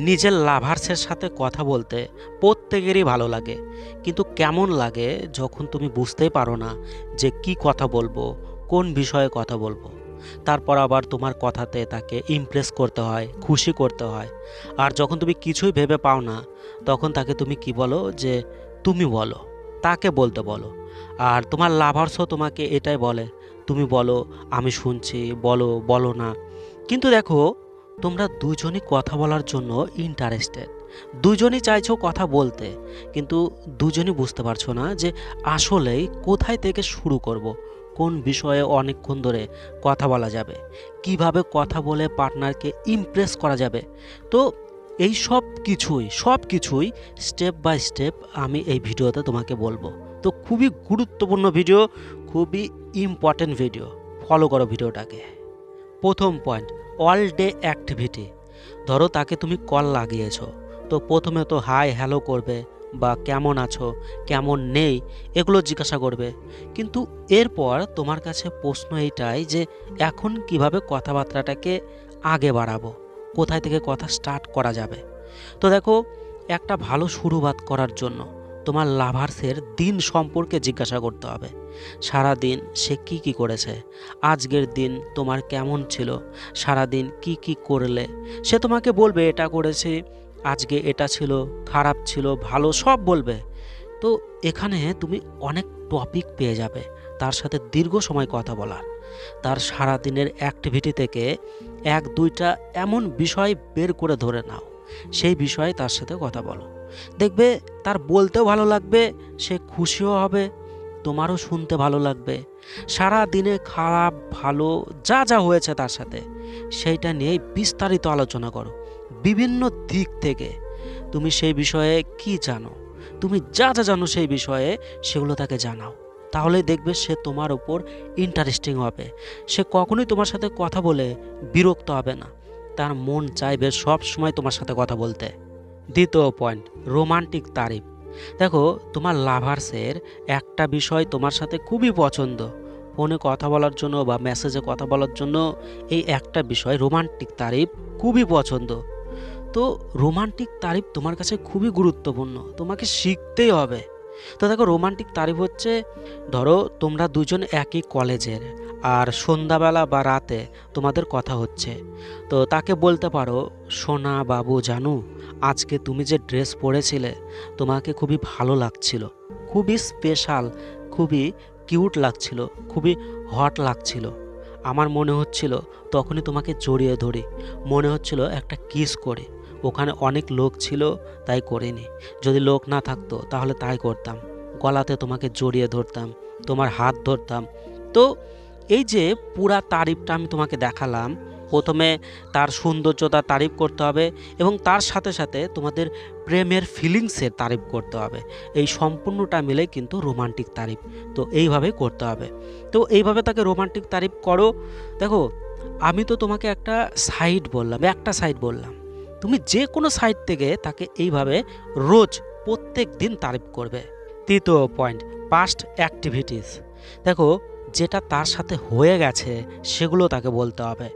নিজের লাভার্সের সাথে কথা বলতে প্রত্যেকেরই ভালো লাগে, কিন্তু কেমন লাগে যখন তুমি বুঝতেই পারো না যে কি কথা বলবো, কোন বিষয়ে কথা বলবো। তারপর আবার তোমার কথাতে তাকে ইমপ্রেস করতে হয়, খুশি করতে হয়। আর যখন তুমি কিছুই ভেবে পাও না, তখন তাকে তুমি কি বলো যে তুমি বলো, তাকে বলতে বলো। আর তোমার লাভার্সও তোমাকে এটাই বলে, তুমি বলো, আমি শুনছি, বলো বলো না। কিন্তু দেখো, তোমরা দুজনই কথা বলার জন্য ইন্টারেস্টেড, দুজনই চাইছো কথা বলতে, কিন্তু দুজনই বুঝতে পারছো না যে আসলেই কোথায় থেকে শুরু করব, কোন বিষয়ে অনেকক্ষণ ধরে কথা বলা যাবে, কিভাবে কথা বলে পার্টনারকে ইমপ্রেস করা যাবে। তো এই সব কিছুই স্টেপ বাই স্টেপ আমি এই ভিডিওতে তোমাকে বলবো। তো খুবই গুরুত্বপূর্ণ ভিডিও, খুবই ইম্পর্টেন্ট ভিডিও, ফলো করো ভিডিওটাকে। প্রথম পয়েন্ট, অল ডে অ্যাক্টিভিটি। ধরো তাকে তুমি কল লাগিয়েছো, তো প্রথমে তো হাই হ্যালো করবে, বা কেমন আছো, কেমন নেই, এগুলো জিজ্ঞাসা করবে। কিন্তু এরপর তোমার কাছে প্রশ্ন এইটাই যে এখন কিভাবে কথাবার্তাটাকে আগে বাড়াবো, কোথায় থেকে কথা স্টার্ট করা যাবে। তো দেখো, একটা ভালো শুরুবাত করার জন্য তোমার লাভার্সের দিন সম্পর্কে জিজ্ঞাসা করতে হবে। সারা দিন সে কি কি করেছে, আজকের দিন তোমার কেমন ছিল, সারা দিন কি কি করলে। সে তোমাকে বলবে এটা করেছি, আজকে এটা ছিল, খারাপ ছিল, ভালো, সব বলবে। তো এখানে তুমি অনেক টপিক পেয়ে যাবে তার সাথে দীর্ঘ সময় কথা বলার। তার সারা দিনের অ্যাক্টিভিটি থেকে এক দুইটা এমন বিষয় বের করে ধরে নাও, সেই বিষয়ে তার সাথে কথা বলো। দেখবে তার বলতেও ভালো লাগবে, সে খুশিও হবে, তোমারও শুনতে ভালো লাগবে। সারা দিনে খারাপ ভালো যা যা হয়েছে তার সাথে, সেইটা নিয়েই বিস্তারিত আলোচনা করো। বিভিন্ন দিক থেকে তুমি সেই বিষয়ে কি জানো, তুমি যা যা জানো সেই বিষয়ে সেগুলো তাকে জানাও। তাহলে দেখবে সে তোমার ওপর ইন্টারেস্টিং হবে, সে কখনোই তোমার সাথে কথা বলে বিরক্ত হবে না, তার মন চাইবে সব সময় তোমার সাথে কথা বলতে। দ্বিতীয় পয়েন্ট, রোমান্টিক তারিফ। দেখো, তোমার লাভার্সের একটা বিষয় তোমার সাথে খুবই পছন্দ, ফোনে কথা বলার জন্য বা মেসেজে কথা বলার জন্য এই একটা বিষয়, রোমান্টিক তারিফ, খুবই পছন্দ। তো রোমান্টিক তারিফ তোমার কাছে খুবই গুরুত্বপূর্ণ, তোমাকে শিখতেই হবে। তো দেখো, রোমান্টিক তারিফ হচ্ছে, ধরো তোমরা দুজন একই কলেজের, আর সন্ধ্যাবেলা বা রাতে তোমাদের কথা হচ্ছে, তো তাকে বলতে পারো, সোনা বাবু জানু, আজকে তুমি যে ড্রেস পরেছিলে তোমাকে খুবই ভালো লাগছিল, খুবই স্পেশাল, খুবই কিউট লাগছিল, খুবই হট লাগছিল। আমার মনে হচ্ছিল তখনই তোমাকে জড়িয়ে ধরি, মনে হচ্ছিল একটা কিস করে। ওখানে অনেক লোক ছিল তাই করিনি, যদি লোক না থাকতো তাহলে তাই করতাম, গলাতে তোমাকে জড়িয়ে ধরতাম, তোমার হাত ধরতাম। তো এই যে পুরা তারিফটা আমি তোমাকে দেখালাম, প্রথমে তার সৌন্দর্যতা তারিফ করতে হবে, এবং তার সাথে সাথে তোমাদের প্রেমের ফিলিংসের তারিফ করতে হবে। এই সম্পূর্ণটা মিলে কিন্তু রোমান্টিক তারিফ। তো এইভাবে করতে হবে। তো এইভাবে তাকে রোমান্টিক তারিফ করো। দেখো, আমি তো তোমাকে একটা সাইড বললাম, তুমি যে কোনো সাইড থেকে তাকে এইভাবে রোজ প্রত্যেক দিন তারিফ করবে। তৃতীয় পয়েন্ট, পাস্ট অ্যাক্টিভিটিস। দেখো, যেটা তার সাথে হয়ে গেছে সেগুলো তাকে বলতে হবে।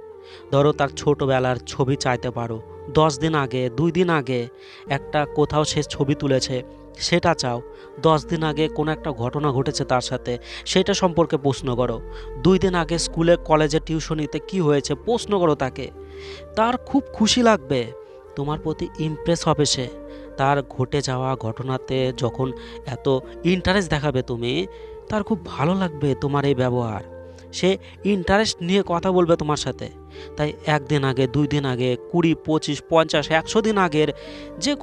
ধরো তার ছোটোবেলার ছবি চাইতে পারো, 10 দিন আগে, 2 দিন আগে একটা কোথাও সে ছবি তুলেছে সেটা চাও, 10 দিন আগে কোনো একটা ঘটনা ঘটেছে তার সাথে সেটা সম্পর্কে প্রশ্ন করো, 2 দিন আগে স্কুলে কলেজে টিউশনিতে কি হয়েছে প্রশ্ন করো তাকে। তার খুব খুশি লাগবে, তোমার প্রতি ইমপ্রেস হবে সে। তার ঘটে যাওয়া ঘটনাতে যখন এত ইন্টারেস্ট দেখাবে তুমি, তার খুব ভালো লাগবে তোমার এই ব্যবহার, সে ইন্টারেস্ট নিয়ে কথা বলবে তোমার সাথে। তাই 1 দিন আগে, 2 দিন আগে, 20, 25, 50, 100 দিন আগের যে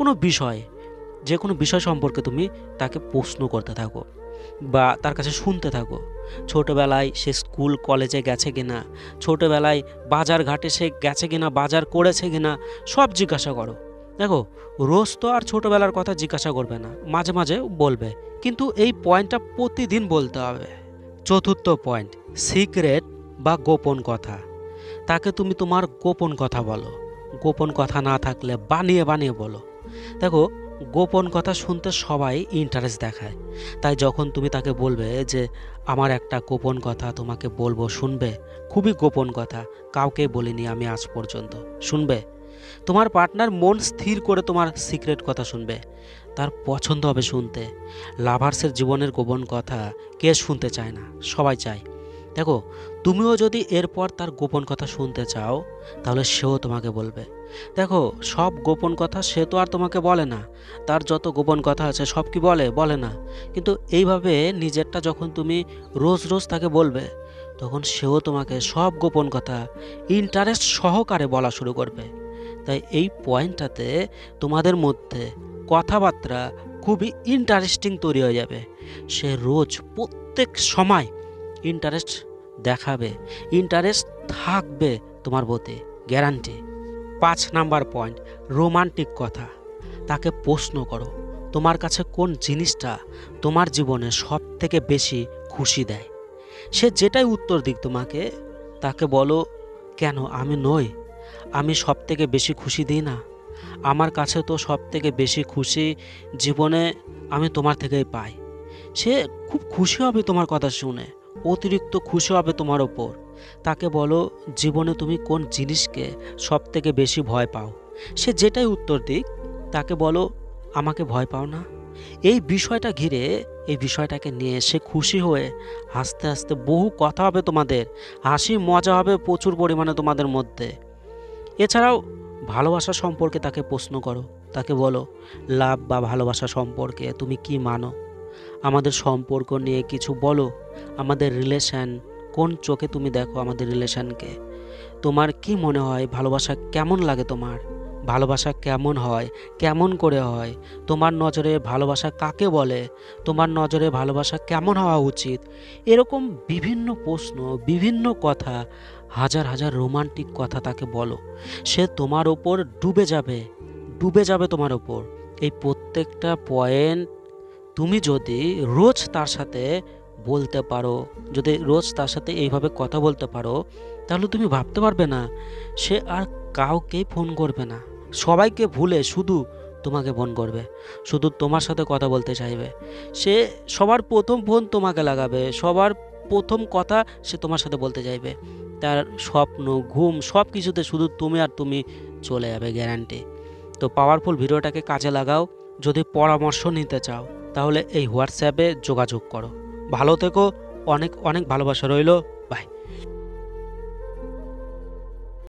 কোনো বিষয় সম্পর্কে তুমি তাকে প্রশ্ন করতে থাকো বা তার কাছে শুনতে থাকো। ছোটোবেলায় সে স্কুল কলেজে গেছে কিনা, ছোটোবেলায় বাজার ঘাটে সে গেছে কিনা, বাজার করেছে কিনা, সব জিজ্ঞাসা করো। দেখো, রোজ তো আর ছোটোবেলার কথা জিজ্ঞাসা করবে না, মাঝে মাঝে বলবে, কিন্তু এই পয়েন্টটা প্রতিদিন বলতে হবে। চতুর্থ পয়েন্ট, সিক্রেট বা গোপন কথা। তাকে তুমি তোমার গোপন কথা বলো, গোপন কথা না থাকলে বানিয়ে বানিয়ে বলো। দেখো, গোপন কথা শুনতে সবাই ইন্টারেস্ট দেখায়, তাই যখন তুমি তাকে বলবে যে আমার একটা গোপন কথা তোমাকে বলবো, শুনবে, খুবই গোপন কথা, কাউকে বলিনি আমি আজ পর্যন্ত, শুনবে, তোমার পার্টনার মন স্থির করে তোমার সিক্রেট কথা শুনবে, তার পছন্দ হবে শুনতে। লাভার্সের জীবনের গোপন কথা কে শুনতে চায় না, সবাই চায়। দেখো, তুমিও যদি এরপর তার গোপন কথা শুনতে চাও, তাহলে সেও তোমাকে বলবে। দেখো, সব গোপন কথা সে তো আর তোমাকে বলে না, তার যত গোপন কথা আছে সব কি বলে? বলে না। কিন্তু এইভাবে নিজেরটা যখন তুমি রোজ রোজ তাকে বলবে, তখন সেও তোমাকে সব গোপন কথা ইন্টারেস্ট সহকারে বলা শুরু করবে। তাই এই পয়েন্টটাতে তোমাদের মধ্যে কথাবার্তা খুবই ইন্টারেস্টিং তৈরি হয়ে যাবে। সে রোজ প্রত্যেক সময় ইন্টারেস্ট দেখাবে, ইন্টারেস্ট থাকবে তোমার প্রতি, গ্যারান্টি। 5 নাম্বার পয়েন্ট, রোমান্টিক কথা। তাকে প্রশ্ন করো, তোমার কাছে কোন জিনিসটা তোমার জীবনে সব থেকে বেশি খুশি দেয়? সে যেটাই উত্তর দিক তোমাকে, তাকে বলো, কেন আমি নই? আমি সব থেকে বেশি খুশি দিই না? আমার কাছে তো সব থেকে বেশি খুশি জীবনে আমি তোমার থেকেই পাই। সে খুব খুশি হবে তোমার কথা শুনে, অতিরিক্ত খুশি হবে তোমার ওপর। তাকে বলো, জীবনে তুমি কোন জিনিসকে সব থেকে বেশি ভয় পাও? সে যেটাই উত্তর দিক, তাকে বলো, আমাকে ভয় পাও না। এই বিষয়টা ঘিরে, এই বিষয়টাকে নিয়ে সে খুশি হয়ে হাসতে হাসতে বহু কথা হবে তোমাদের, হাসি মজা হবে প্রচুর পরিমাণে তোমাদের মধ্যে। এছাড়াও ভালোবাসা সম্পর্কে তাকে প্রশ্ন করো, তাকে বলো, লাভ বা ভালোবাসা সম্পর্কে তুমি কি মানো? আমাদের সম্পর্ক নিয়ে কিছু বলো। আমাদের রিলেশন কোন চোখে তুমি দেখো আমাদের রিলেশনকে? তোমার কি মনে হয় ভালোবাসা কেমন লাগে তোমার? ভালোবাসা কেমন হয়, কেমন করে হয়? তোমার নজরে ভালোবাসা কাকে বলে? তোমার নজরে ভালোবাসা কেমন হওয়া উচিত? এরকম বিভিন্ন প্রশ্ন, বিভিন্ন কথা, হাজার হাজার রোমান্টিক কথা তাকে বলো। সে তোমার ওপর ডুবে যাবে, ডুবে যাবে তোমার ওপর। এই প্রত্যেকটা পয়েন্ট তুমি যদি রোজ তার সাথে বলতে পারো, যদি রোজ তার সাথে এইভাবে কথা বলতে পারো, তাহলে তুমি ভাবতে পারবে না সে আর কাউকেই ফোন করবে না, সবাইকে ভুলে শুধু তোমাকে ফোন করবে, শুধু তোমার সাথে কথা বলতে চাইবে। সে সবার প্রথম ফোন তোমাকে লাগাবে, সবার প্রথম কথা সে তোমার সাথে বলতে চাইবে। তার স্বপ্ন, ঘুম সব কিছুতে শুধু তুমি আর তুমি চলে যাবে, গ্যারান্টি। তো পাওয়ারফুল ভিডিওটাকে কাজে লাগাও। যদি পরামর্শ নিতে চাও, তাহলে এই হোয়াটসঅ্যাপে যোগাযোগ করো। ভালো থেকো, অনেক অনেক ভালোবাসা রইলো।